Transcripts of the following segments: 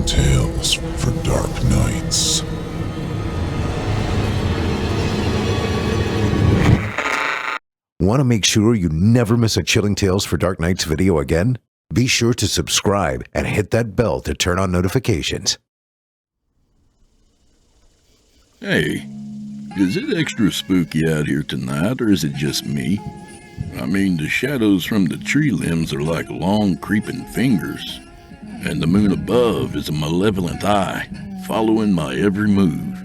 Chilling Tales for Dark Nights. Want to make sure you never miss a Chilling Tales for Dark Nights video again? Be sure to subscribe and hit that bell to turn on notifications. Hey, is it extra spooky out here tonight, or is it just me? I mean, the shadows from the tree limbs are like long creeping fingers, and the moon above is a malevolent eye, following my every move.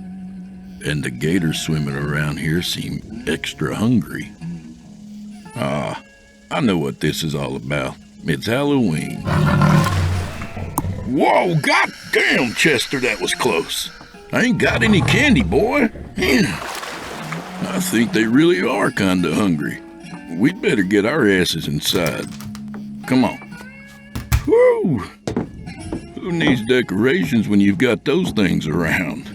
And the gators swimming around here seem extra hungry. I know what this is all about. It's Halloween. Whoa, goddamn, Chester, that was close. I ain't got any candy, boy. I think they really are kinda hungry. We'd better get our asses inside. Come on. Woo! Who needs decorations when you've got those things around?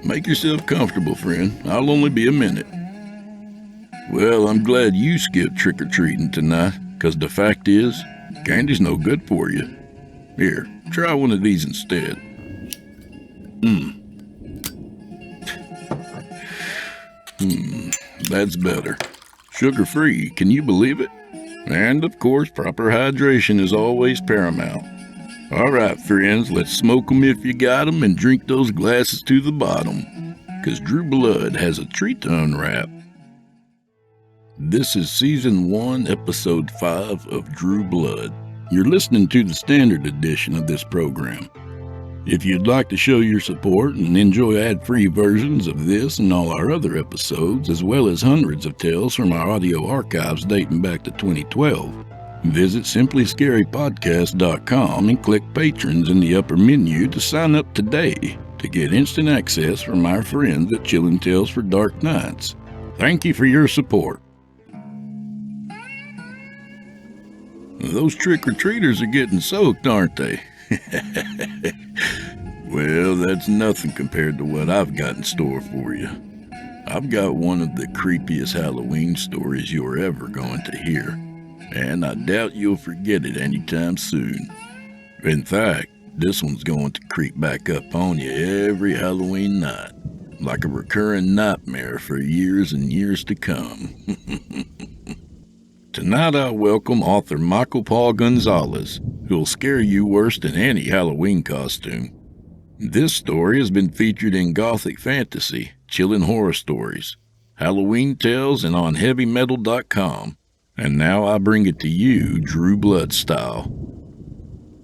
Make yourself comfortable, friend. I'll only be a minute. Well, I'm glad you skipped trick-or-treating tonight, 'cause the fact is, candy's no good for you. Here, try one of these instead. That's better. Sugar-free, can you believe it? And, of course, proper hydration is always paramount. All right, friends, let's smoke 'em if you got 'em and drink those glasses to the bottom, 'cause Drew Blood has a treat to unwrap. This is Season 1, Episode 5 of Drew Blood. You're listening to the standard edition of this program. If you'd like to show your support and enjoy ad-free versions of this and all our other episodes, as well as hundreds of tales from our audio archives dating back to 2012, visit simplyscarypodcast.com and click Patrons in the upper menu to sign up today to get instant access from our friends at Chilling Tales for Dark Nights. Thank you for your support. Those trick-or-treaters are getting soaked, aren't they? Well, that's nothing compared to what I've got in store for you. I've got one of the creepiest Halloween stories you're ever going to hear, and I doubt you'll forget it anytime soon. In fact, this one's going to creep back up on you every Halloween night, like a recurring nightmare for years and years to come. Tonight I welcome author Paul Gonzalez, who'll scare you worse than any Halloween costume. This story has been featured in Gothic Fantasy, Chilling Horror Stories, Halloween Tales, and on HeavyMetal.com. And now I bring it to you, Drew Blood style.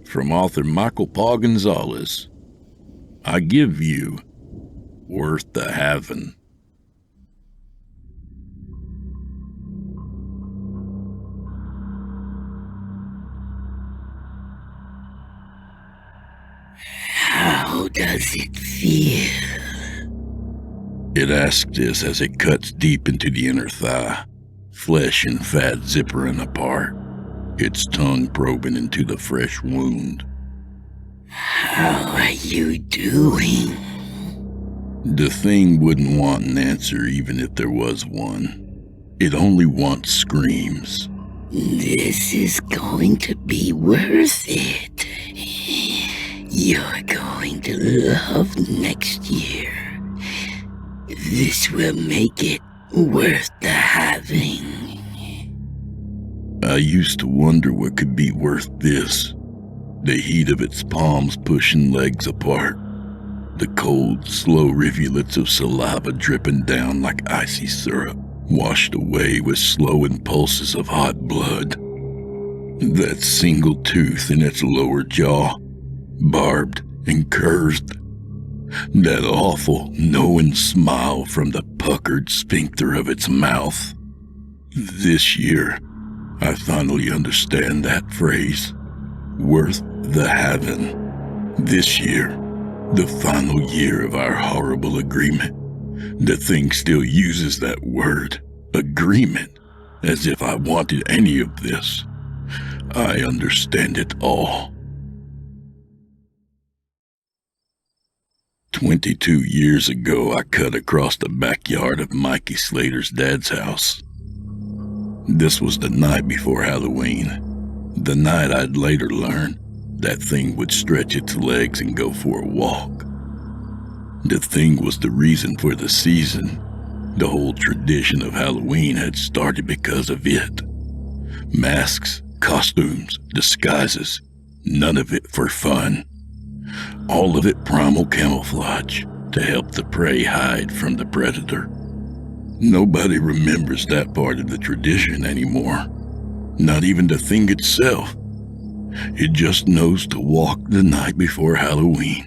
From author Paul Gonzalez, I give you Worth the Having. How does it feel? It asks this as it cuts deep into the inner thigh, flesh and fat zippering apart, its tongue probing into the fresh wound. How are you doing? The thing wouldn't want an answer even if there was one. It only wants screams. This is going to be worth it. You're going to love next year. This will make it worth the having. I used to wonder what could be worth this. The heat of its palms pushing legs apart. The cold, slow rivulets of saliva dripping down like icy syrup, washed away with slow impulses of hot blood. That single tooth in its lower jaw, barbed and curved. That awful, knowing smile from the puckered sphincter of its mouth. This year, I finally understand that phrase. Worth the having. This year, the final year of our horrible agreement. The thing still uses that word, agreement, as if I wanted any of this. I understand it all. 22 years ago, I cut across the backyard of Mikey Slater's dad's house. This was the night before Halloween, the night I'd later learn that thing would stretch its legs and go for a walk. The thing was the reason for the season. The whole tradition of Halloween had started because of it. Masks, costumes, disguises, none of it for fun. All of it primal camouflage to help the prey hide from the predator. Nobody remembers that part of the tradition anymore. Not even the thing itself. It just knows to walk the night before Halloween.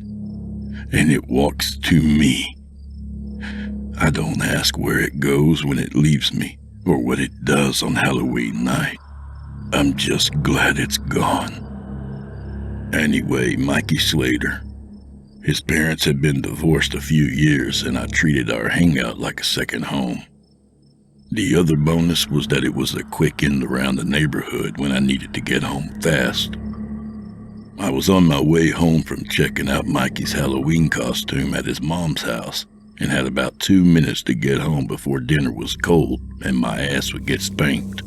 And it walks to me. I don't ask where it goes when it leaves me, or what it does on Halloween night. I'm just glad it's gone. Anyway, Mikey Slater. His parents had been divorced a few years, and I treated our hangout like a second home. The other bonus was that it was a quick end around the neighborhood when I needed to get home fast. I was on my way home from checking out Mikey's Halloween costume at his mom's house and had about 2 minutes to get home before dinner was cold and my ass would get spanked.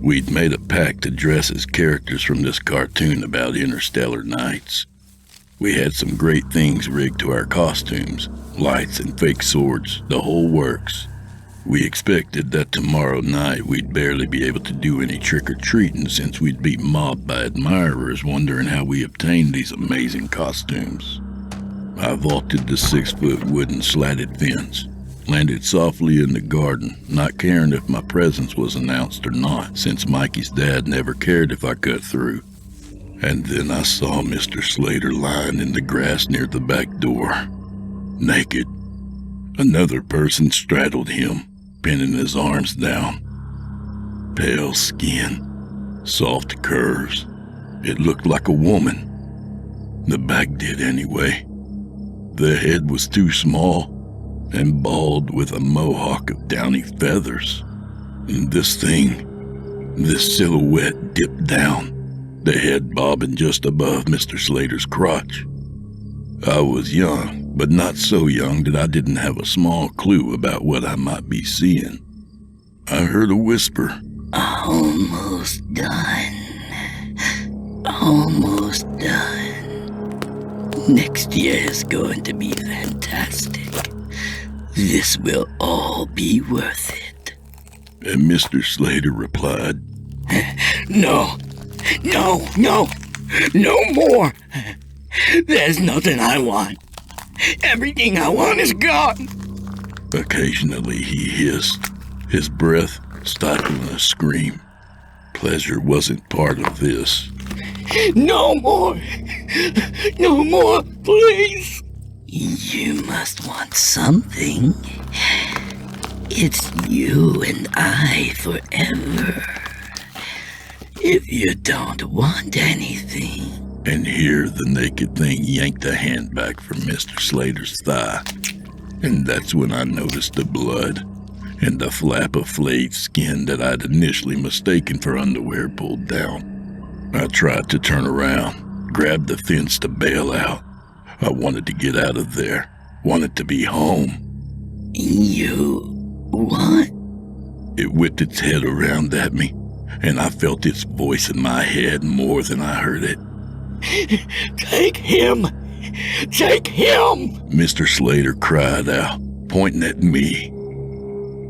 We'd made a pact to dress as characters from this cartoon about interstellar nights. We had some great things rigged to our costumes, lights and fake swords, the whole works. We expected that tomorrow night we'd barely be able to do any trick-or-treating since we'd be mobbed by admirers wondering how we obtained these amazing costumes. I vaulted the 6-foot wooden slatted fence, landed softly in the garden, not caring if my presence was announced or not, since Mikey's dad never cared if I cut through. And then I saw Mr. Slater lying in the grass near the back door, naked. Another person straddled him, pinning his arms down. Pale skin, soft curves. It looked like a woman. The back did anyway. The head was too small and bald with a mohawk of downy feathers. And this silhouette dipped down, the head bobbing just above Mr. Slater's crotch. I was young, but not so young that I didn't have a small clue about what I might be seeing. I heard a whisper. Almost done. Almost done. Next year is going to be fantastic. This will all be worth it. And Mr. Slater replied, No more. There's nothing I want. Everything I want is gone. Occasionally he hissed, his breath stifling a scream. Pleasure wasn't part of this. No more, please. You must want something. It's you and I forever. If you don't want anything. And here the naked thing yanked a hand back from Mr. Slater's thigh. And that's when I noticed the blood and the flap of flayed skin that I'd initially mistaken for underwear pulled down. I tried to turn around, grabbed the fence to bail out. I wanted to get out of there, wanted to be home. You what? It whipped its head around at me, and I felt its voice in my head more than I heard it. Take him! Take him! Mr. Slater cried out, pointing at me.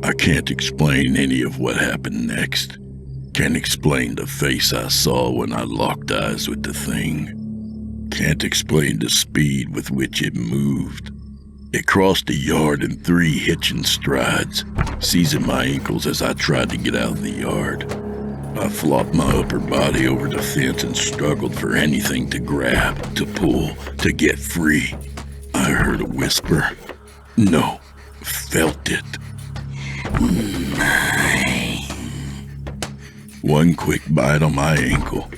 I can't explain any of what happened next. Can't explain the face I saw when I locked eyes with the thing. Can't explain the speed with which it moved. It crossed the yard in 3 hitching strides, seizing my ankles as I tried to get out of the yard. I flopped my upper body over the fence and struggled for anything to grab, to pull, to get free. I heard a whisper. No, felt it. Mine. One quick bite on my ankle.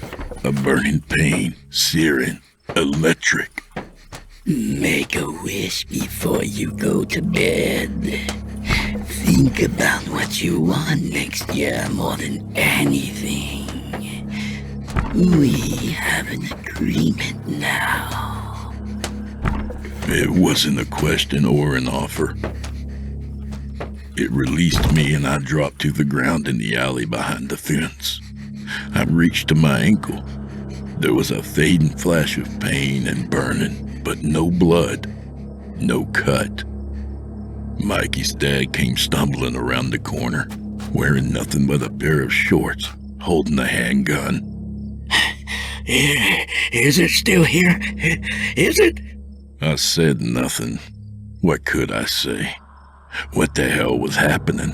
A burning pain, searing, electric. Make a wish before you go to bed. Think about what you want next year more than anything. We have an agreement now. It wasn't a question or an offer. It released me and I dropped to the ground in the alley behind the fence. I reached to my ankle. There was a fading flash of pain and burning, but no blood, no cut. Mikey's dad came stumbling around the corner, wearing nothing but a pair of shorts, holding a handgun. Is it still here? Is it? I said nothing. What could I say? What the hell was happening?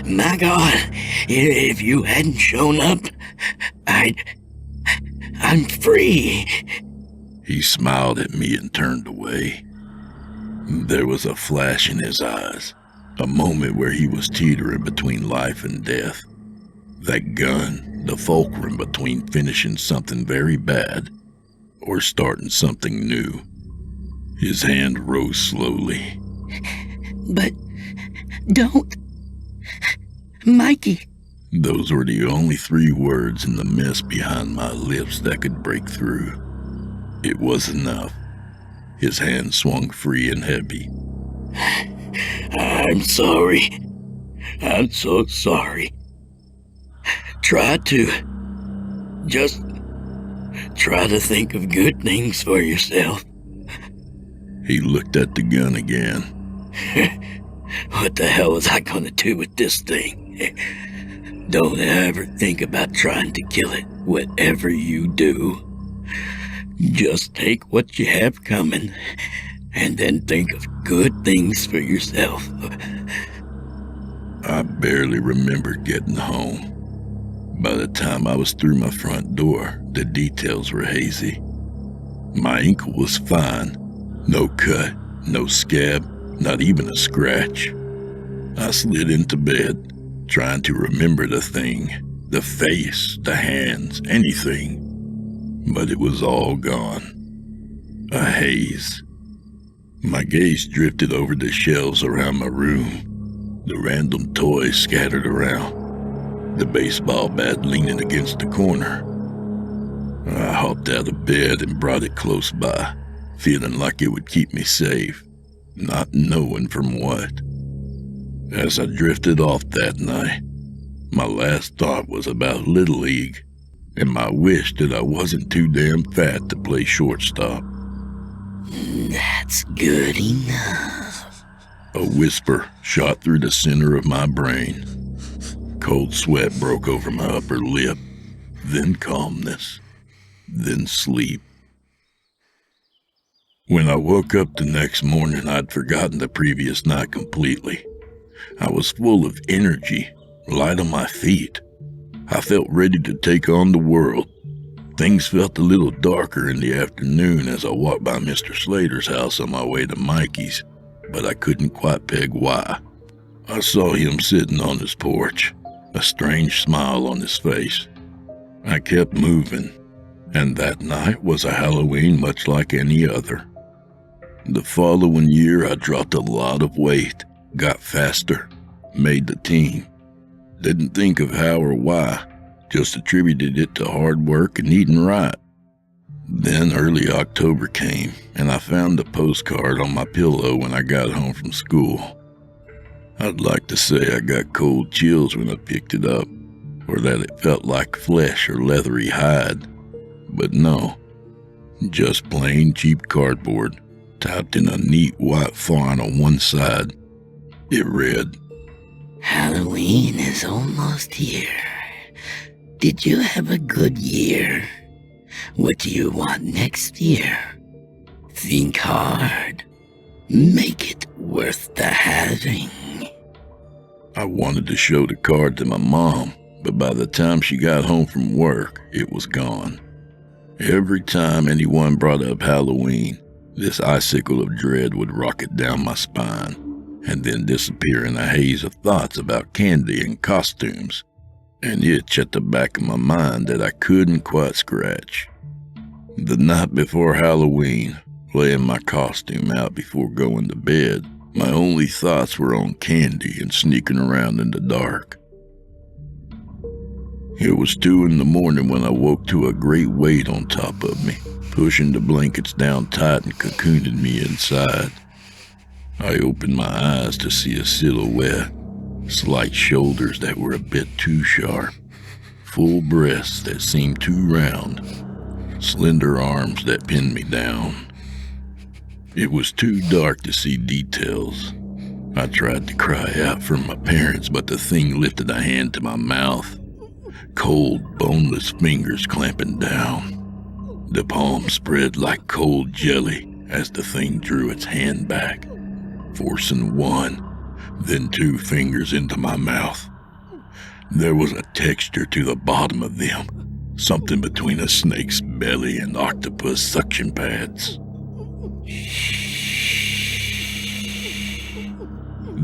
My God, if you hadn't shown up, I'm free. He smiled at me and turned away. There was a flash in his eyes, a moment where he was teetering between life and death. That gun, the fulcrum between finishing something very bad or starting something new. His hand rose slowly. But don't. Mikey. Those were the only 3 words in the mess behind my lips that could break through. It was enough. His hand swung free and heavy. I'm sorry. I'm so sorry. Try to think of good things for yourself. He looked at the gun again. What the hell was I gonna do with this thing? Don't ever think about trying to kill it, whatever you do. Just take what you have coming, and then think of good things for yourself. I barely remembered getting home. By the time I was through my front door, the details were hazy. My ankle was fine. No cut, no scab, not even a scratch. I slid into bed, trying to remember the thing, the face, the hands, anything. But it was all gone. A haze. My gaze drifted over the shelves around my room, the random toys scattered around. The baseball bat leaning against the corner. I hopped out of bed and brought it close by, feeling like it would keep me safe, not knowing from what. As I drifted off that night, my last thought was about Little League and my wish that I wasn't too damn fat to play shortstop. That's good enough. A whisper shot through the center of my brain. Cold sweat broke over my upper lip, then calmness, then sleep. When I woke up the next morning, I'd forgotten the previous night completely. I was full of energy, light on my feet. I felt ready to take on the world. Things felt a little darker in the afternoon as I walked by Mr. Slater's house on my way to Mikey's, but I couldn't quite peg why. I saw him sitting on his porch, a strange smile on his face. I kept moving, and that night was a Halloween much like any other. The following year, I dropped a lot of weight, got faster, made the team. Didn't think of how or why, just attributed it to hard work and eating right. Then early October came, and I found a postcard on my pillow when I got home from school. I'd like to say I got cold chills when I picked it up, or that it felt like flesh or leathery hide. But no, just plain cheap cardboard, typed in a neat white font on one side. It read, Halloween is almost here. Did you have a good year? What do you want next year? Think hard. Make it worth the having. I wanted to show the card to my mom, but by the time she got home from work, it was gone. Every time anyone brought up Halloween, this icicle of dread would rocket down my spine, and then disappear in a haze of thoughts about candy and costumes, an itch at the back of my mind that I couldn't quite scratch. The night before Halloween, laying my costume out before going to bed, my only thoughts were on candy and sneaking around in the dark. It was 2 in the morning when I woke to a great weight on top of me, pushing the blankets down tight and cocooning me inside. I opened my eyes to see a silhouette, slight shoulders that were a bit too sharp, full breasts that seemed too round, slender arms that pinned me down. It was too dark to see details. I tried to cry out for my parents, but the thing lifted a hand to my mouth, cold, boneless fingers clamping down. The palm spread like cold jelly as the thing drew its hand back, forcing one, then two fingers into my mouth. There was a texture to the bottom of them, something between a snake's belly and octopus suction pads.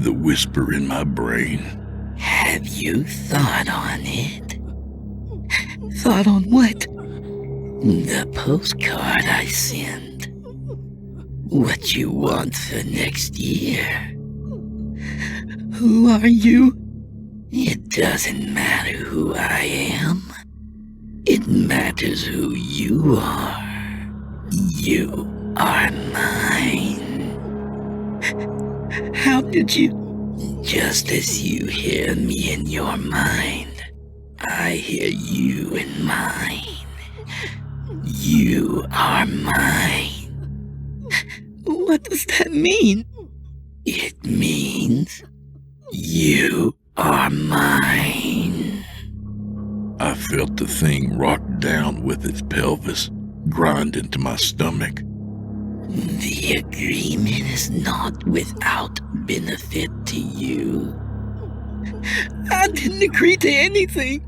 The whisper in my brain. Have you thought on it? Thought on what? The postcard I sent. What you want for next year. Who are you? It doesn't matter who I am. It matters who you are. You are mine. How did you? Just as you hear me in your mind, I hear you in mine. You are mine. What does that mean? It means you are mine. I felt the thing rock down with its pelvis, grind into my stomach. The agreement is not without benefit to you. I didn't agree to anything.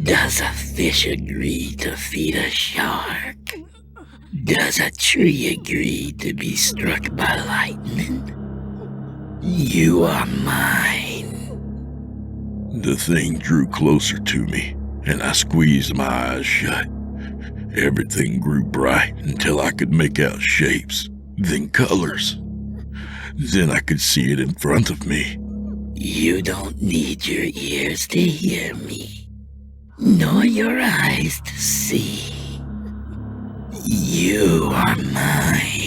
Does a fish agree to feed a shark? Does a tree agree to be struck by lightning? You are mine. The thing drew closer to me, and I squeezed my eyes shut. Everything grew bright until I could make out shapes, then colors. Then I could see it in front of me. You don't need your ears to hear me, nor your eyes to see. You are mine.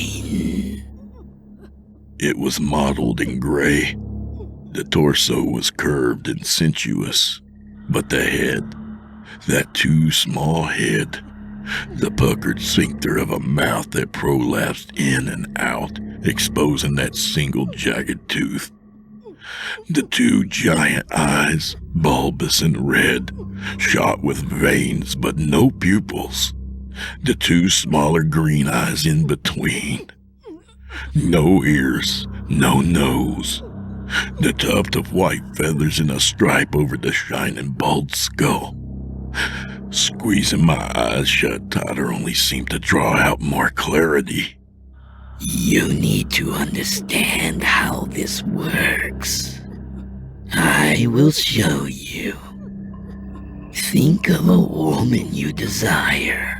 It was mottled in gray. The torso was curved and sensuous, but the head, that too small head, the puckered sphincter of a mouth that prolapsed in and out, exposing that single jagged tooth. The two giant eyes, bulbous and red, shot with veins but no pupils. The two smaller green eyes in between. No ears, no nose. The tuft of white feathers in a stripe over the shining bald skull. Squeezing my eyes shut tighter only seemed to draw out more clarity. You need to understand how this works. I will show you. Think of a woman you desire.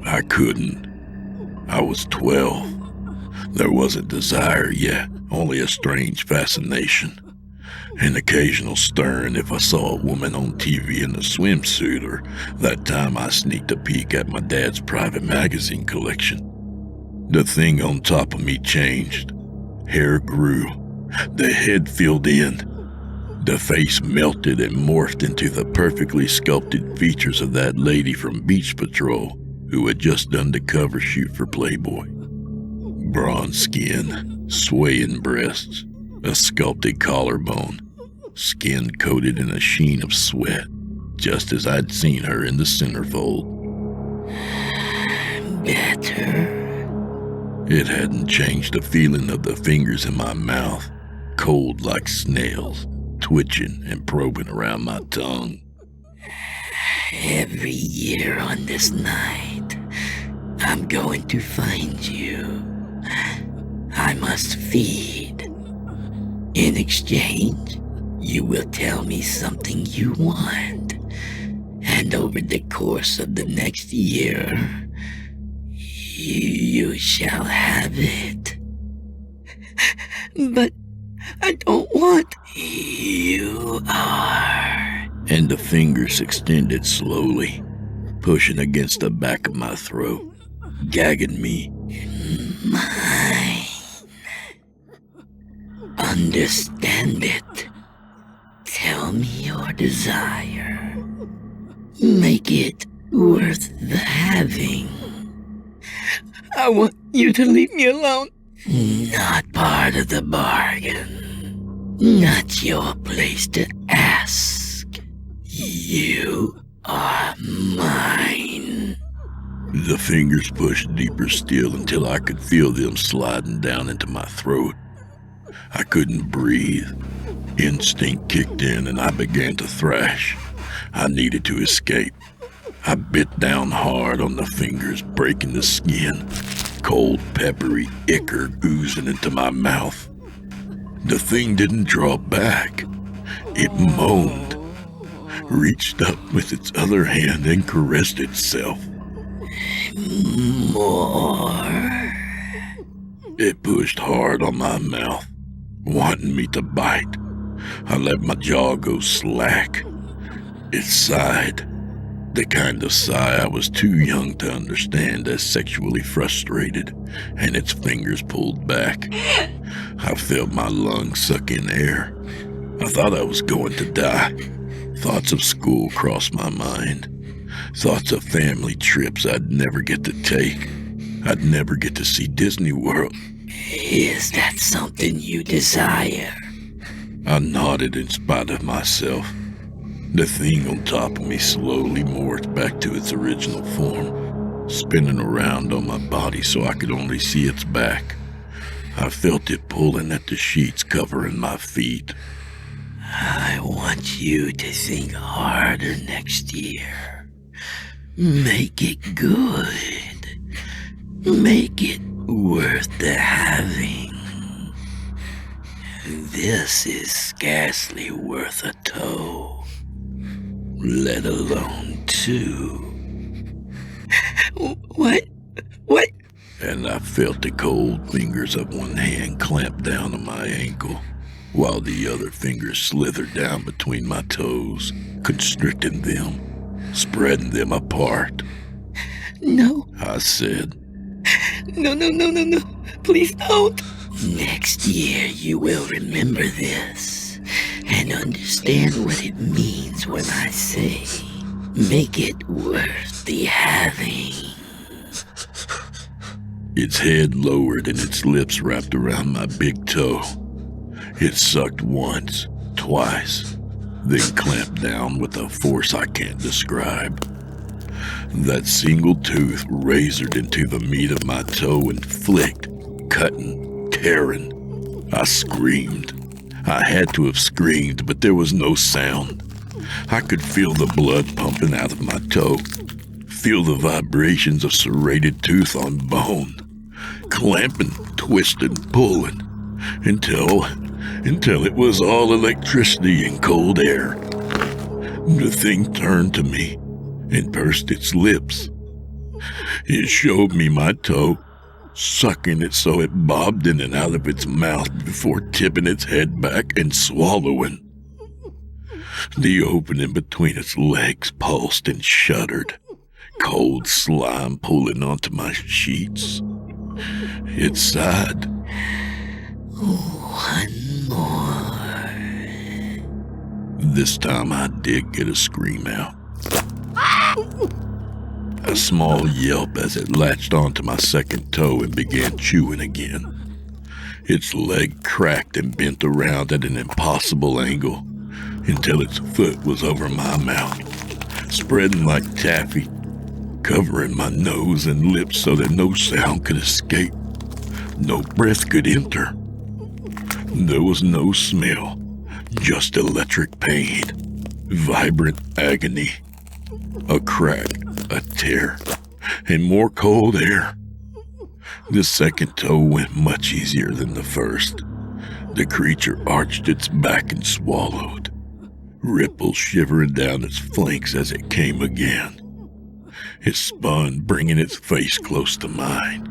I couldn't. I was 12. There wasn't desire yet, only a strange fascination. An occasional stern if I saw a woman on TV in a swimsuit, or that time I sneaked a peek at my dad's private magazine collection. The thing on top of me changed. Hair grew. The head filled in. The face melted and morphed into the perfectly sculpted features of that lady from Beach Patrol who had just done the cover shoot for Playboy. Bronze skin, swaying breasts, a sculpted collarbone, skin coated in a sheen of sweat, just as I'd seen her in the centerfold. Better. It hadn't changed the feeling of the fingers in my mouth, cold like snails, twitching and probing around my tongue. Every year on this night, I'm going to find you. I must feed. In exchange, you will tell me something you want. And over the course of the next year, you shall have it. But I don't want. You are. And the fingers extended slowly, pushing against the back of my throat, gagging me. Mine. Understand it. Tell me your desire. Make it worth the having. I want you to leave me alone. Not part of the bargain. Not your place to ask. You are mine. The fingers pushed deeper still until I could feel them sliding down into my throat. I couldn't breathe. Instinct kicked in and I began to thrash. I needed to escape. I bit down hard on the fingers, breaking the skin. Cold, peppery ichor oozing into my mouth. The thing didn't draw back. It moaned, reached up with its other hand and caressed itself. More. It pushed hard on my mouth, wanting me to bite. I let my jaw go slack. It sighed, the kind of sigh I was too young to understand as sexually frustrated, and its fingers pulled back. I felt my lungs suck in air. I thought I was going to die. Thoughts of school crossed my mind. Thoughts of family trips I'd never get to take. I'd never get to see Disney World. Is that something you desire? I nodded in spite of myself. The thing on top of me slowly morphed back to its original form, spinning around on my body so I could only see its back. I felt it pulling at the sheets covering my feet. I want you to think harder next year. Make it good. Make it worth the having. This is scarcely worth a toe, let alone two. What? And I felt the cold fingers of one hand clamp down on my ankle, while the other fingers slithered down between my toes, constricting them, spreading them apart. No, I said. No. Please don't. Next year you will remember this and understand what it means when I say, make it worth the having. Its head lowered and its lips wrapped around my big toe. It sucked once, twice, then clamped down with a force I can't describe. That single tooth razored into the meat of my toe and flicked, cutting, tearing. I screamed. I had to have screamed, but there was no sound. I could feel the blood pumping out of my toe, feel the vibrations of serrated tooth on bone, clamping, twisting, pulling, until it was all electricity and cold air. The thing turned to me and pursed its lips. It showed me my toe, sucking it so it bobbed in and out of its mouth before tipping its head back and swallowing. The opening between its legs pulsed and shuddered, cold slime pulling onto my sheets. It sighed. One more. This time I did get a scream out. A small yelp as it latched onto my second toe and began chewing again. Its leg cracked and bent around at an impossible angle until its foot was over my mouth, spreading like taffy, covering my nose and lips so that no sound could escape, no breath could enter. There was no smell, just electric pain, vibrant agony, a crack, a tear, and more cold air. The second toe went much easier than the first. The creature arched its back and swallowed, ripples shivering down its flanks as it came again. It spun, bringing its face close to mine.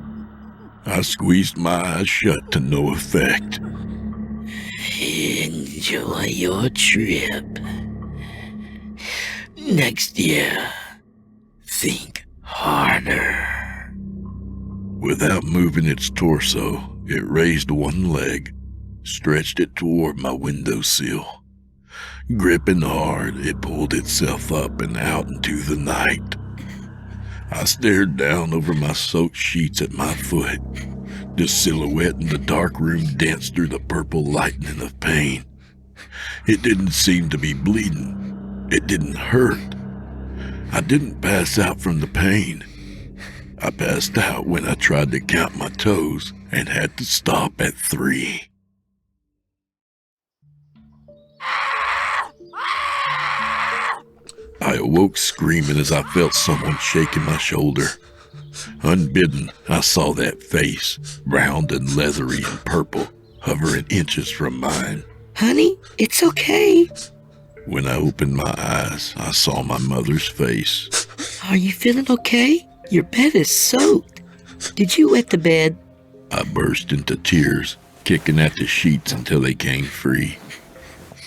I squeezed my eyes shut to no effect. Enjoy your trip. Next year, think harder. Without moving its torso, it raised one leg, stretched it toward my windowsill, Gripping hard, it pulled itself up and out into the night. I stared down over my soaked sheets at my foot. The silhouette in the dark room danced through the purple lightning of pain. It didn't seem to be bleeding. It didn't hurt. I didn't pass out from the pain. I passed out when I tried to count my toes and had to stop at 3. I awoke screaming as I felt someone shaking my shoulder. Unbidden, I saw that face, round and leathery and purple, hovering inches from mine. Honey, it's okay. When I opened my eyes, I saw my mother's face. Are you feeling okay? Your bed is soaked. Did you wet the bed? I burst into tears, kicking at the sheets until they came free.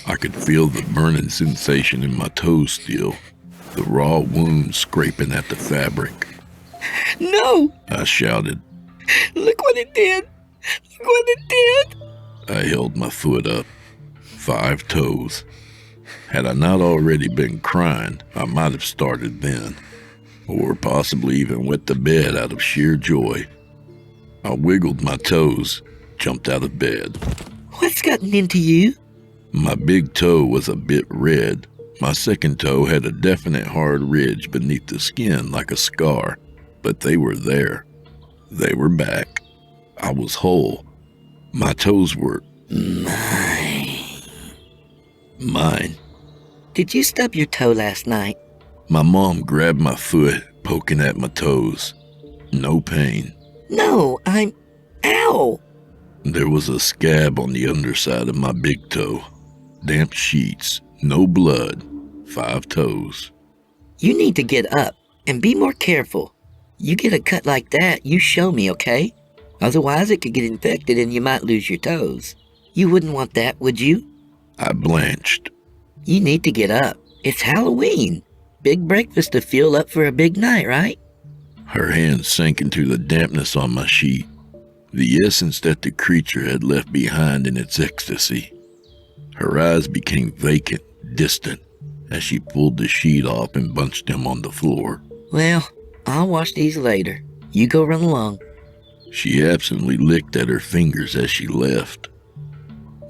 I could feel the burning sensation in my toes still, the raw wound scraping at the fabric. No! I shouted. Look what it did! Look what it did! I held my foot up. 5 toes. Had I not already been crying, I might have started then, or possibly even wet the bed out of sheer joy. I wiggled my toes, jumped out of bed. What's gotten into you? My big toe was a bit red. My second toe had a definite hard ridge beneath the skin like a scar, but they were there. They were back. I was whole. My toes were mine. Did you stub your toe last night? My mom grabbed my foot, poking at my toes. No pain. No, Ow! There was a scab on the underside of my big toe. Damp sheets, no blood, 5 toes. You need to get up and be more careful. You get a cut like that, you show me, okay? Otherwise it could get infected and you might lose your toes. You wouldn't want that, would you? I blanched. You need to get up. It's Halloween. Big breakfast to fuel up for a big night, right? Her hand sank into the dampness on my sheet, the essence that the creature had left behind in its ecstasy. Her eyes became vacant, distant, as she pulled the sheet off and bunched them on the floor. Well, I'll wash these later. You go run along. She absently licked at her fingers as she left.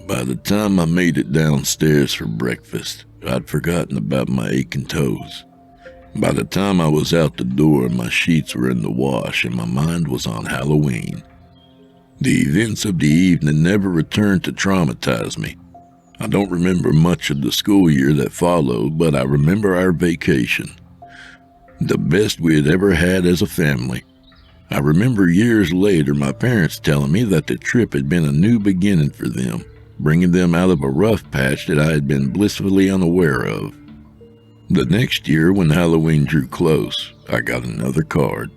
By the time I made it downstairs for breakfast, I'd forgotten about my aching toes. By the time I was out the door, my sheets were in the wash and my mind was on Halloween. The events of the evening never returned to traumatize me. I don't remember much of the school year that followed, but I remember our vacation. The best we had ever had as a family. I remember years later my parents telling me that the trip had been a new beginning for them, bringing them out of a rough patch that I had been blissfully unaware of. The next year, when Halloween drew close, I got another card,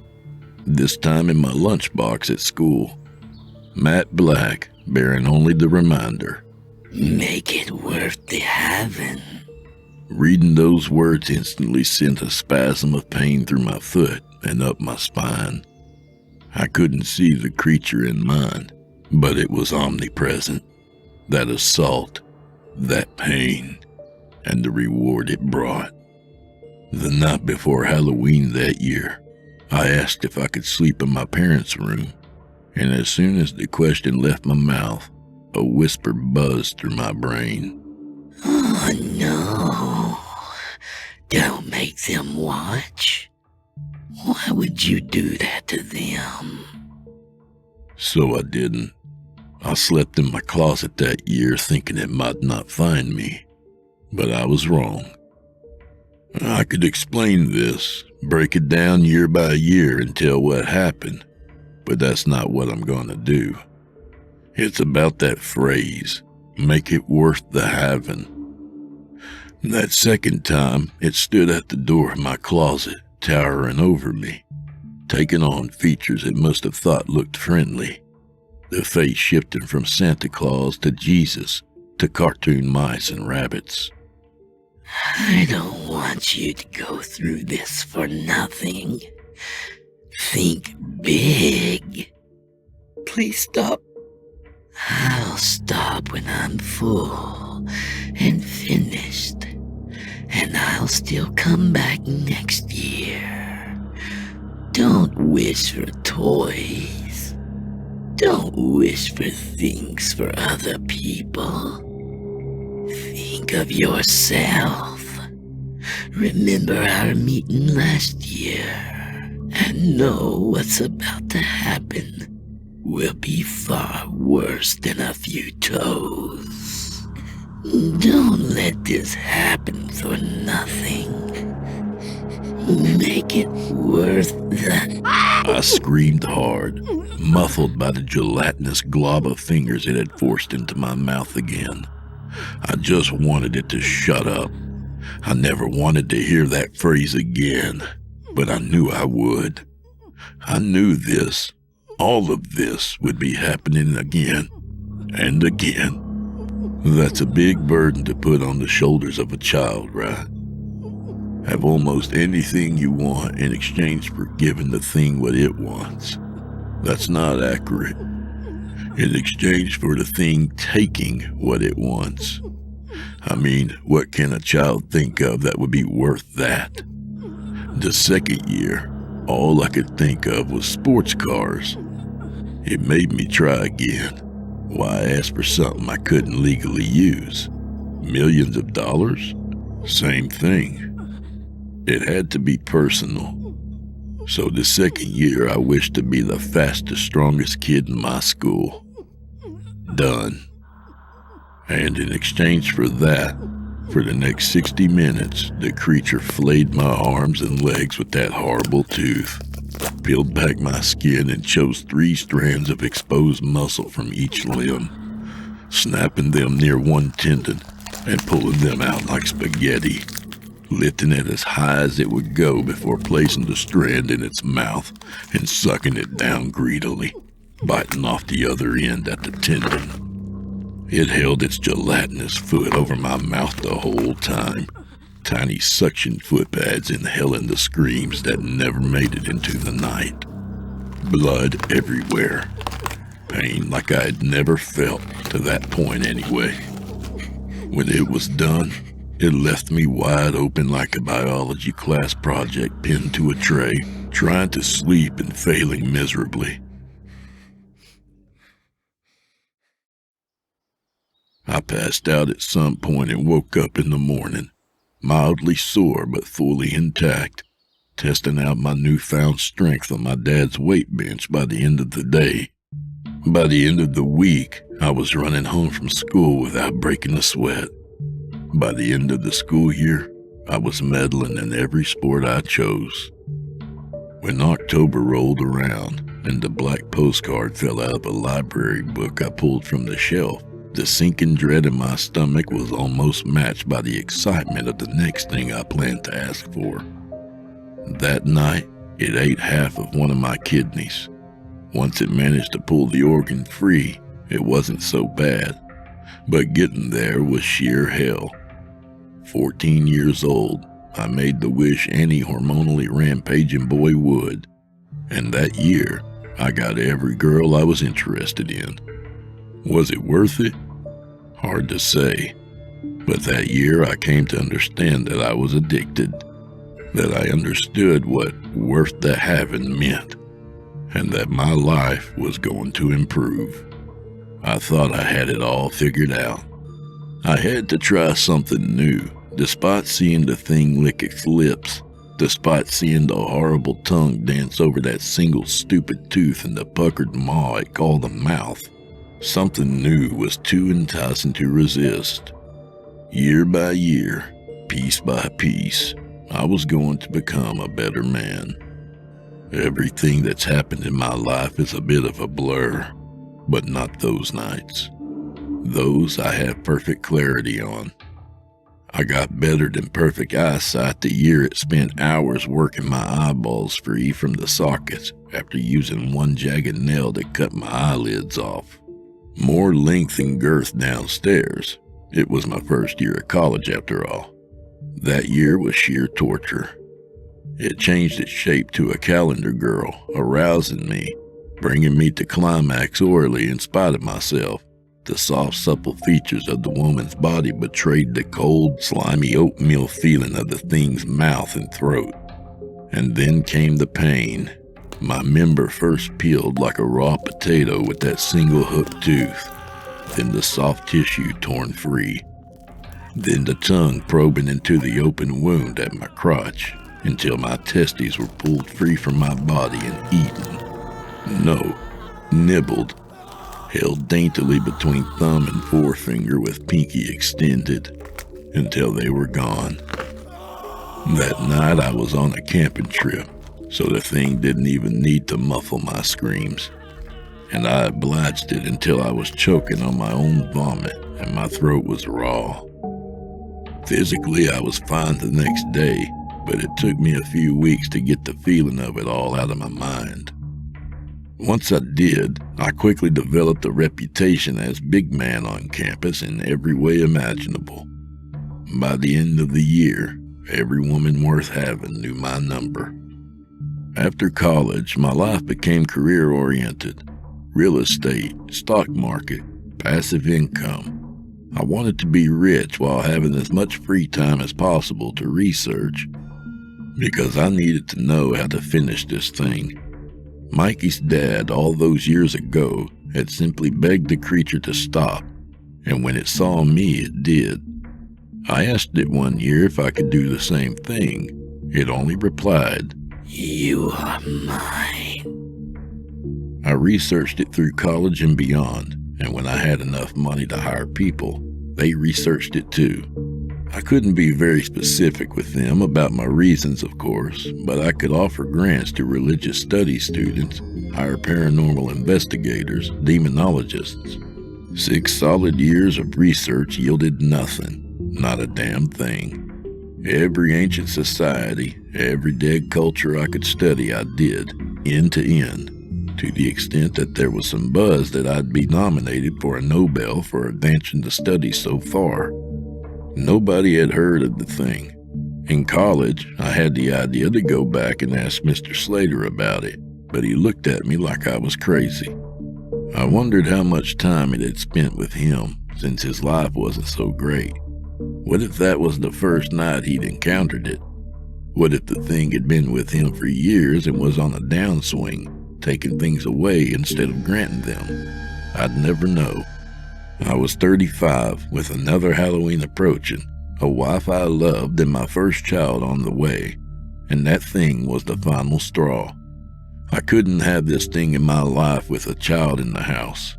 this time in my lunchbox at school. Matte black, bearing only the reminder. Make it worth the having. Reading those words instantly sent a spasm of pain through my foot and up my spine. I couldn't see the creature in mine, but it was omnipresent. That assault, that pain, and the reward it brought. The night before Halloween that year, I asked if I could sleep in my parents' room, and as soon as the question left my mouth, a whisper buzzed through my brain. Oh no, don't make them watch. Why would you do that to them? So I didn't. I slept in my closet that year thinking it might not find me, but I was wrong. I could explain this, break it down year by year and tell what happened, but that's not what I'm going to do. It's about that phrase, make it worth the having. That second time, it stood at the door of my closet, towering over me, taking on features it must have thought looked friendly. The face shifting from Santa Claus to Jesus to cartoon mice and rabbits. I don't want you to go through this for nothing. Think big. Please stop. I'll stop when I'm full and finished, and I'll still come back next year. Don't wish for toys. Don't wish for things for other people. Think of yourself. Remember our meeting last year, and know what's about to happen will be far worse than a few toes. Don't let this happen for nothing. Make it worth the... I screamed hard, muffled by the gelatinous glob of fingers it had forced into my mouth again. I just wanted it to shut up. I never wanted to hear that phrase again, but I knew I would. I knew this, all of this, would be happening again and again. That's a big burden to put on the shoulders of a child, right? Have almost anything you want in exchange for giving the thing what it wants. That's not accurate. In exchange for the thing taking what it wants. I mean, what can a child think of that would be worth that? The second year, all I could think of was sports cars. It made me try again. Why ask for something I couldn't legally use? Millions of dollars? Same thing. It had to be personal. So the second year, I wished to be the fastest, strongest kid in my school. Done. And in exchange for that, for the next 60 minutes, the creature flayed my arms and legs with that horrible tooth, peeled back my skin and chose 3 strands of exposed muscle from each limb, snapping them near one tendon and pulling them out like spaghetti, lifting it as high as it would go before placing the strand in its mouth and sucking it down greedily, biting off the other end at the tendon. It held its gelatinous foot over my mouth the whole time, tiny suction foot pads inhaling the screams that never made it into the night. Blood everywhere. Pain like I had never felt, to that point anyway. When it was done, it left me wide open like a biology class project pinned to a tray, trying to sleep and failing miserably. I passed out at some point and woke up in the morning, mildly sore but fully intact, testing out my newfound strength on my dad's weight bench by the end of the day. By the end of the week, I was running home from school without breaking a sweat. By the end of the school year, I was medaling in every sport I chose. When October rolled around and the black postcard fell out of a library book I pulled from the shelf, the sinking dread in my stomach was almost matched by the excitement of the next thing I planned to ask for. That night, it ate half of one of my kidneys. Once it managed to pull the organ free, it wasn't so bad, but getting there was sheer hell. 14 years old, I made the wish any hormonally rampaging boy would, and that year, I got every girl I was interested in. Was it worth it? Hard to say. But that year I came to understand that I was addicted, that I understood what worth the having meant, and that my life was going to improve. I thought I had it all figured out. I had to try something new, despite seeing the thing lick its lips, despite seeing the horrible tongue dance over that single stupid tooth and the puckered maw it called a mouth. Something new was too enticing to resist. Year by year, piece by piece, I was going to become a better man. Everything that's happened in my life is a bit of a blur, but not those nights. Those I have perfect clarity on. I got better than perfect eyesight the year it spent hours working my eyeballs free from the sockets after using one jagged nail to cut my eyelids off. More length and girth downstairs. It was my first year of college after all. That year was sheer torture. It changed its shape to a calendar girl, arousing me, bringing me to climax orally in spite of myself, The soft, supple features of the woman's body betrayed the cold, slimy oatmeal feeling of the thing's mouth and throat. And then came the pain. My member first peeled like a raw potato with that single hooked tooth, then the soft tissue torn free, then the tongue probing into the open wound at my crotch until my testes were pulled free from my body and eaten. No, nibbled, held daintily between thumb and forefinger with pinky extended until they were gone. That night I was on a camping trip, so the thing didn't even need to muffle my screams, and I obliged it until I was choking on my own vomit and my throat was raw. Physically, I was fine the next day, but it took me a few weeks to get the feeling of it all out of my mind. Once I did, I quickly developed a reputation as big man on campus in every way imaginable. By the end of the year, every woman worth having knew my number. After college, my life became career-oriented. Real estate, stock market, passive income. I wanted to be rich while having as much free time as possible to research, because I needed to know how to finish this thing. Mikey's dad, all those years ago, had simply begged the creature to stop, and when it saw me, it did. I asked it one year if I could do the same thing. It only replied, "You are mine." I researched it through college and beyond, and when I had enough money to hire people, they researched it too. I couldn't be very specific with them about my reasons, of course, but I could offer grants to religious studies students, hire paranormal investigators, demonologists. 6 solid years of research yielded nothing, not a damn thing. Every ancient society, every dead culture I could study, I did, end to end, to the extent that there was some buzz that I'd be nominated for a Nobel for advancing the study so far. Nobody had heard of the thing. In college, I had the idea to go back and ask Mr. Slater about it, but he looked at me like I was crazy. I wondered how much time it had spent with him, since his life wasn't so great. What if that was the first night he'd encountered it? What if the thing had been with him for years and was on a downswing, taking things away instead of granting them? I'd never know. I was 35, with another Halloween approaching, a wife I loved, and my first child on the way, and that thing was the final straw. I couldn't have this thing in my life with a child in the house.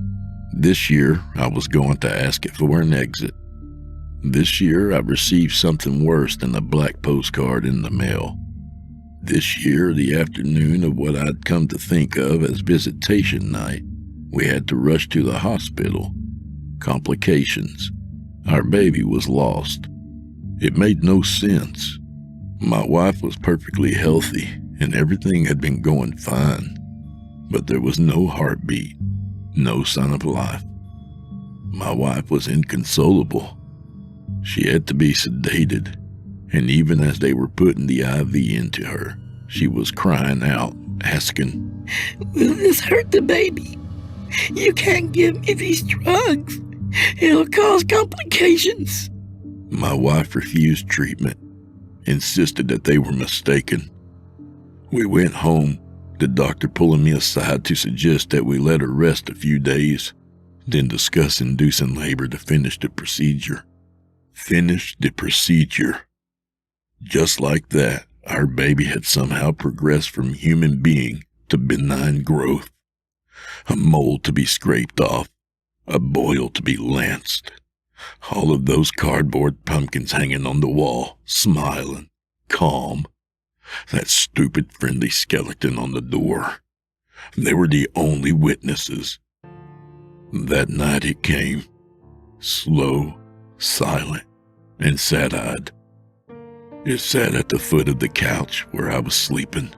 This year, I was going to ask it for an exit. This year, I received something worse than a black postcard in the mail. This year, the afternoon of what I'd come to think of as visitation night, we had to rush to the hospital. Complications. Our baby was lost. It made no sense. My wife was perfectly healthy, and everything had been going fine. But there was no heartbeat, no sign of life. My wife was inconsolable. She had to be sedated, and even as they were putting the IV into her, she was crying out, asking, "Will this hurt the baby? You can't give me these drugs. It'll cause complications." My wife refused treatment, insisted that they were mistaken. We went home, the doctor pulling me aside to suggest that we let her rest a few days, then discuss inducing labor to finish the procedure. Finish the procedure. Just like that, our baby had somehow progressed from human being to benign growth. A mole to be scraped off, a boil to be lanced. All of those cardboard pumpkins hanging on the wall, smiling, calm. That stupid friendly skeleton on the door. They were the only witnesses. That night it came, slow, silent, and sad-eyed. It sat at the foot of the couch where I was sleeping.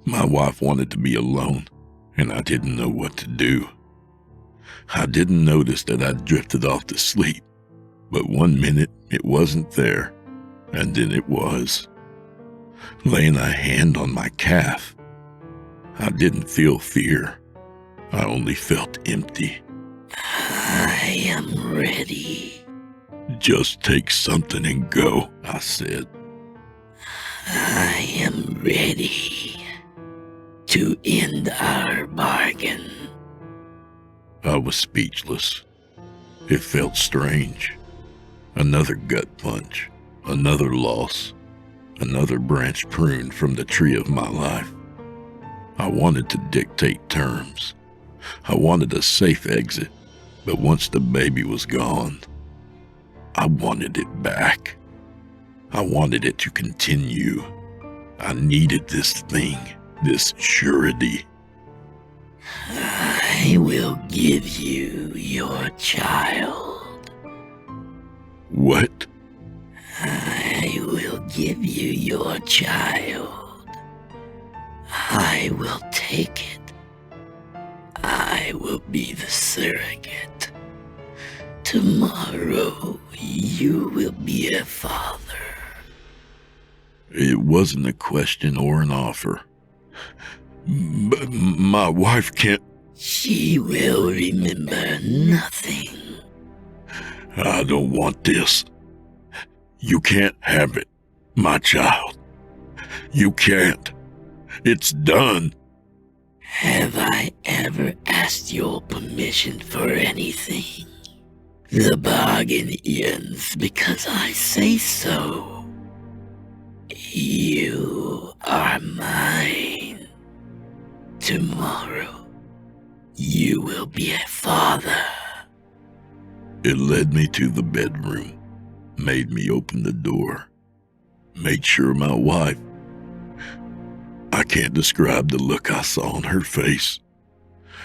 My wife wanted to be alone, and I didn't know what to do. I didn't notice that I'd drifted off to sleep, but one minute it wasn't there, and then it was. Laying a hand on my calf. I didn't feel fear. I only felt empty. I am ready. Just take something and go, I said. I am ready to end our bargain. I was speechless. It felt strange. Another gut punch, another loss, another branch pruned from the tree of my life. I wanted to dictate terms. I wanted a safe exit, but once the baby was gone, I wanted it back. I wanted it to continue. I needed this thing, this surety. I will give you your child. What? I will give you your child. I will take it. I will be the surrogate. Tomorrow, you will be a father. It wasn't a question or an offer. But my wife can't... She will remember nothing. I don't want this. You can't have it, my child. You can't. It's done. Have I ever asked your permission for anything? The bargain ends because I say so. You are mine. Tomorrow, you will be a father. It led me to the bedroom, made me open the door, made sure my wife... I can't describe the look I saw on her face,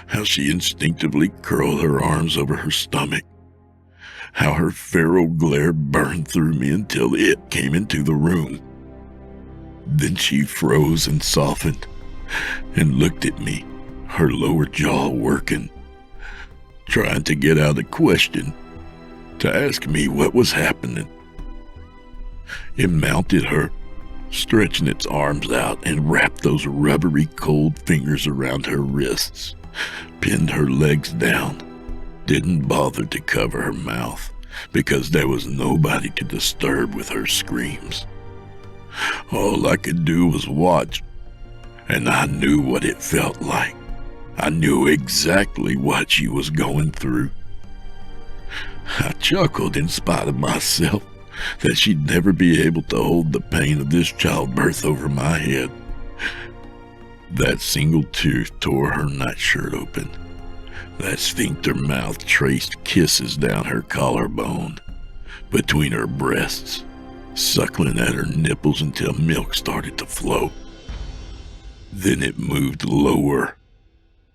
how she instinctively curled her arms over her stomach, how her feral glare burned through me until it came into the room. Then she froze and softened and looked at me, her lower jaw working, trying to get out a question, to ask me what was happening. It mounted her, stretching its arms out and wrapped those rubbery cold fingers around her wrists, pinned her legs down, didn't bother to cover her mouth because there was nobody to disturb with her screams. All I could do was watch, and I knew what it felt like. I knew exactly what she was going through. I chuckled in spite of myself that she'd never be able to hold the pain of this childbirth over my head. That single tooth tore her nightshirt open. That sphincter mouth traced kisses down her collarbone, between her breasts, suckling at her nipples until milk started to flow. Then it moved lower,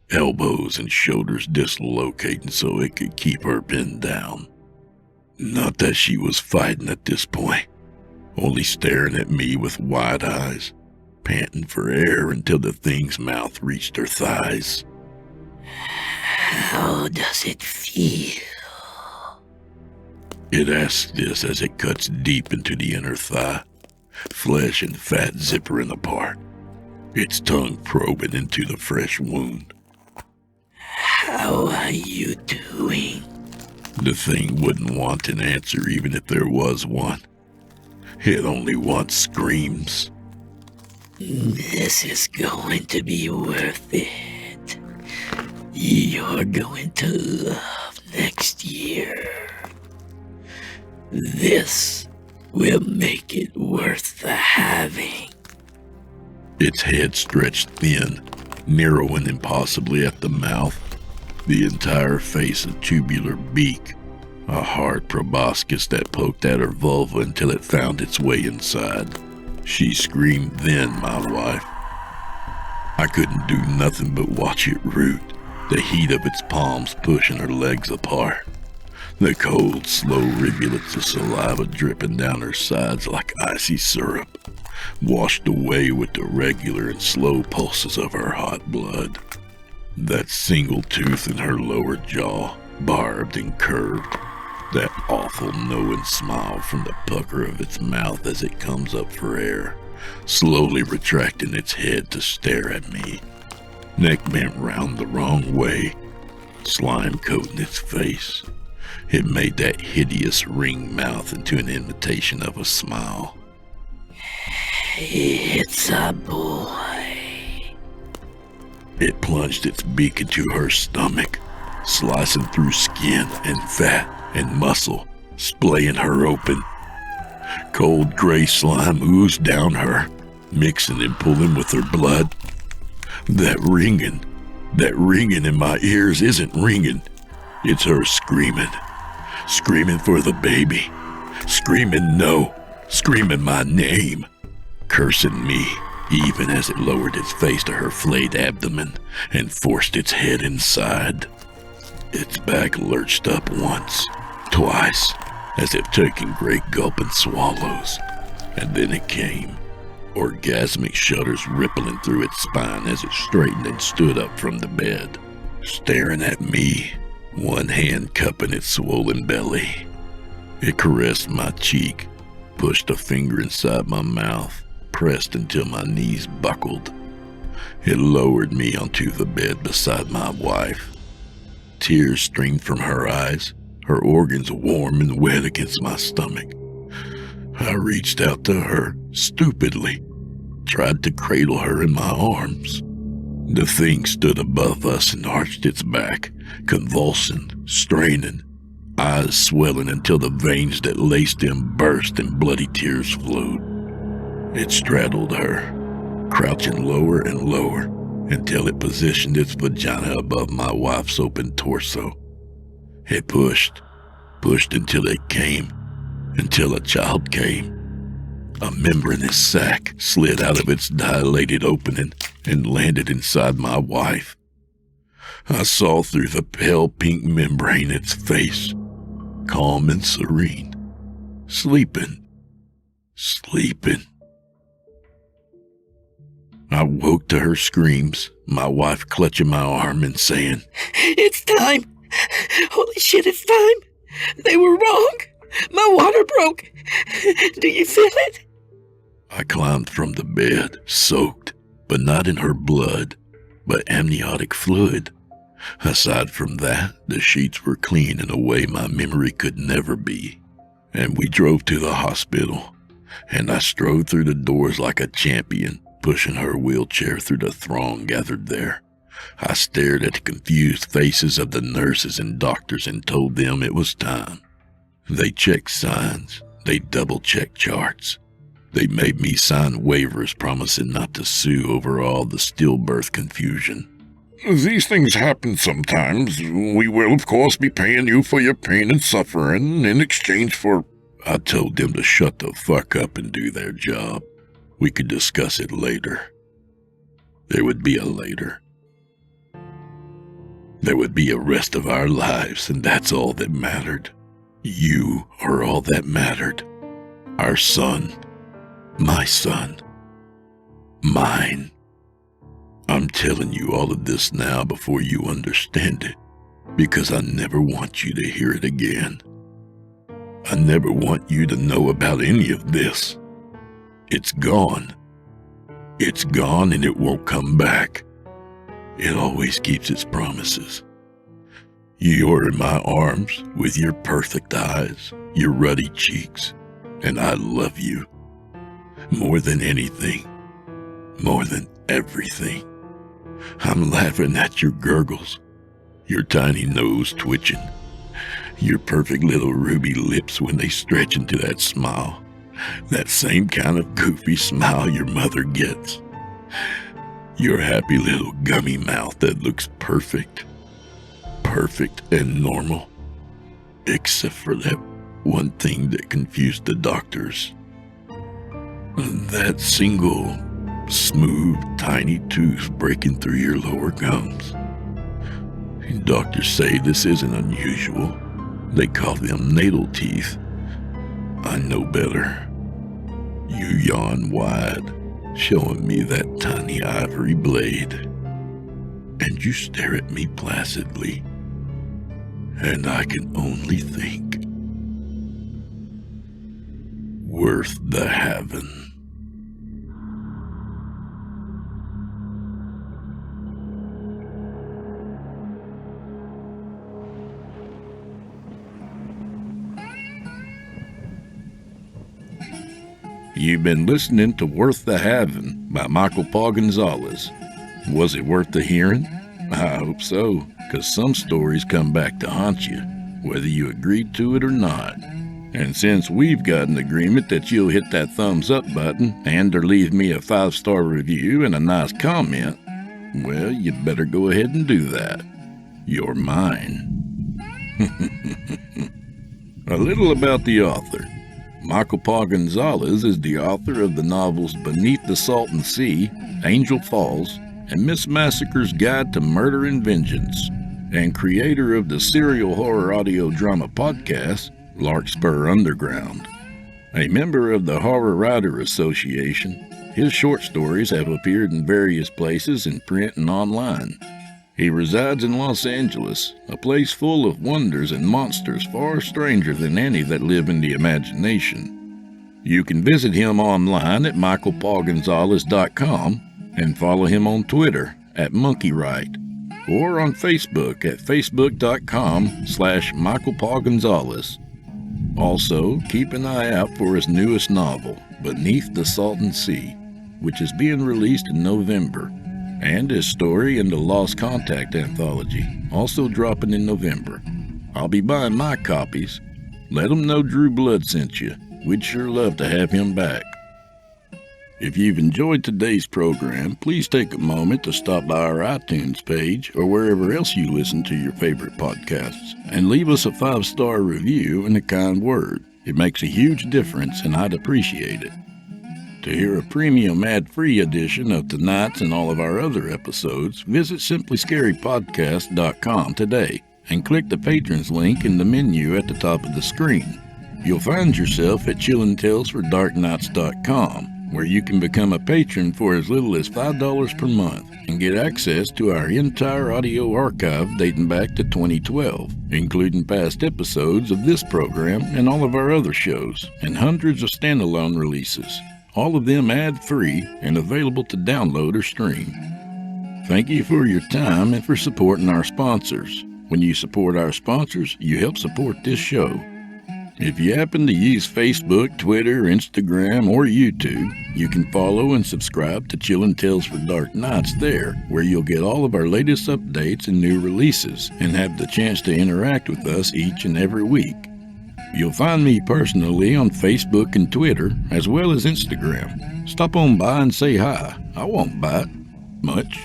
elbows and shoulders dislocating so it could keep her pinned down. Not that she was fighting at this point, only staring at me with wide eyes, panting for air until the thing's mouth reached her thighs. How does it feel? It asks this as it cuts deep into the inner thigh, flesh and fat zippering apart, its tongue probing into the fresh wound. How are you doing? The thing wouldn't want an answer even if there was one. It only wants screams. This is going to be worth it. You're going to love next year. This will make it worth the having. Its head stretched thin, narrowing impossibly at the mouth, the entire face a tubular beak, a hard proboscis that poked at her vulva until it found its way inside. She screamed then, my wife. I couldn't do nothing but watch it root, the heat of its palms pushing her legs apart, the cold, slow rivulets of saliva dripping down her sides like icy syrup, washed away with the regular and slow pulses of her hot blood. That single tooth in her lower jaw, barbed and curved, that awful knowing smile from the pucker of its mouth as it comes up for air, slowly retracting its head to stare at me, neck bent round the wrong way, slime coating its face. It made that hideous ring mouth into an imitation of a smile. It's a boy. It plunged its beak into her stomach, slicing through skin and fat and muscle, splaying her open. Cold gray slime oozed down her, mixing and pulling with her blood. That ringing in my ears isn't ringing. It's her screaming for the baby, screaming my name, cursing me, even as it lowered its face to her flayed abdomen and forced its head inside. Its back lurched up once, twice, as if taking great gulping swallows, and then it came, orgasmic shudders rippling through its spine as it straightened and stood up from the bed, staring at me, one hand cupping its swollen belly. It caressed my cheek, pushed a finger inside my mouth, pressed until my knees buckled. It lowered me onto the bed beside my wife. Tears streamed from her eyes, her organs warm and wet against my stomach. I reached out to her, stupidly, tried to cradle her in my arms. The thing stood above us and arched its back, convulsing, straining, eyes swelling until the veins that laced them burst and bloody tears flowed. It straddled her, crouching lower and lower until it positioned its vagina above my wife's open torso. It pushed until it came, until a child came. A membranous sac slid out of its dilated opening and landed inside my wife. I saw through the pale pink membrane its face, calm and serene, sleeping. I woke to her screams, my wife clutching my arm and saying, It's time. Holy shit, it's time. They were wrong. My water broke. Do you feel it? I climbed from the bed, soaked, but not in her blood, but amniotic fluid. Aside from that, the sheets were clean in a way my memory could never be. And we drove to the hospital, and I strode through the doors like a champion, pushing her wheelchair through the throng gathered there. I stared at the confused faces of the nurses and doctors and told them it was time. They checked signs. They double-checked charts. They made me sign waivers promising not to sue over all the stillbirth confusion. These things happen sometimes. We will, of course, be paying you for your pain and suffering in exchange for... I told them to shut the fuck up and do their job. We could discuss it later. There would be a later. There would be a rest of our lives, and that's all that mattered. You are all that mattered. Our son. My son. Mine. I'm telling you all of this now before you understand it, because I never want you to hear it again. I never want you to know about any of this. It's gone. It's gone and it won't come back. It always keeps its promises. You're in my arms with your perfect eyes, your ruddy cheeks, and I love you. More than anything. More than everything. I'm laughing at your gurgles, your tiny nose twitching, your perfect little ruby lips when they stretch into that smile, that same kind of goofy smile your mother gets, your happy little gummy mouth that looks perfect and normal, except for that one thing that confused the doctors. That single, smooth, tiny tooth breaking through your lower gums. Doctors say this isn't unusual. They call them natal teeth. I know better. You yawn wide, showing me that tiny ivory blade. And you stare at me placidly. And I can only think, worth the having. You've been listening to Worth the Having by Paul Gonzalez. Was it worth the hearing? I hope so, because some stories come back to haunt you, whether you agreed to it or not. And since we've got an agreement that you'll hit that thumbs up button and or leave me a 5-star review and a nice comment, well, you better go ahead and do that. You're mine. A little about the author. Paul Gonzalez is the author of the novels Beneath the Salton Sea, Angel Falls, and Miss Massacre's Guide to Murder and Vengeance, and creator of the serial horror audio drama podcast, Larkspur Underground. A member of the Horror Writer Association, his short stories have appeared in various places in print and online. He resides in Los Angeles, a place full of wonders and monsters far stranger than any that live in the imagination. You can visit him online at michaelpaulgonzalez.com and follow him on Twitter at monkeywright or on Facebook at facebook.com/michaelpaulgonzalez. Also, keep an eye out for his newest novel, Beneath the Salton Sea, which is being released in November, and his story in the Lost Contact anthology, also dropping in November. I'll be buying my copies. Let him know Drew Blood sent you. We'd sure love to have him back. If you've enjoyed today's program, please take a moment to stop by our iTunes page or wherever else you listen to your favorite podcasts and leave us a 5-star review and a kind word. It makes a huge difference and I'd appreciate it. To hear a premium ad-free edition of tonight's and all of our other episodes, visit simplyscarypodcast.com today and click the patrons link in the menu at the top of the screen. You'll find yourself at chillintalesfordarknights.com, where you can become a patron for as little as $5 per month and get access to our entire audio archive dating back to 2012, including past episodes of this program and all of our other shows, and hundreds of standalone releases. All of them ad-free and available to download or stream. Thank you for your time and for supporting our sponsors. When you support our sponsors, you help support this show. If you happen to use Facebook, Twitter, Instagram, or YouTube, you can follow and subscribe to Chillin' Tales for Dark Nights there, where you'll get all of our latest updates and new releases, and have the chance to interact with us each and every week. You'll find me personally on Facebook and Twitter, as well as Instagram. Stop on by and say hi. I won't bite much.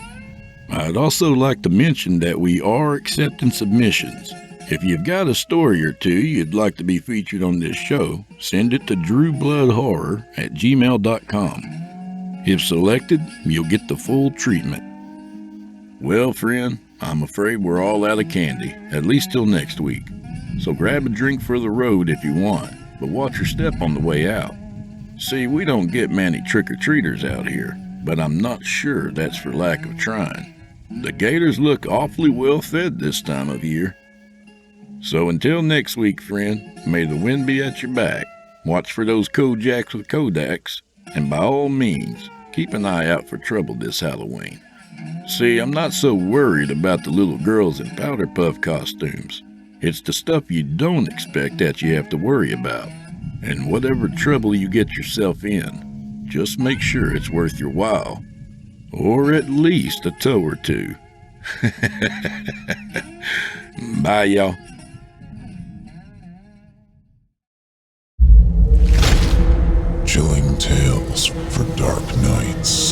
I'd also like to mention that we are accepting submissions. If you've got a story or two you'd like to be featured on this show, send it to drewbloodhorror@gmail.com. If selected, you'll get the full treatment. Well, friend, I'm afraid we're all out of candy, at least till next week. So grab a drink for the road if you want, but watch your step on the way out. See, we don't get many trick-or-treaters out here, but I'm not sure that's for lack of trying. The gators look awfully well fed this time of year. So until next week, friend, may the wind be at your back. Watch for those Kojaks with Kodaks, and by all means, keep an eye out for trouble this Halloween. See, I'm not so worried about the little girls in powder puff costumes. It's the stuff you don't expect that you have to worry about. And whatever trouble you get yourself in, just make sure it's worth your while. Or at least a toe or two. Bye, y'all. Chilling Tales for Dark Nights.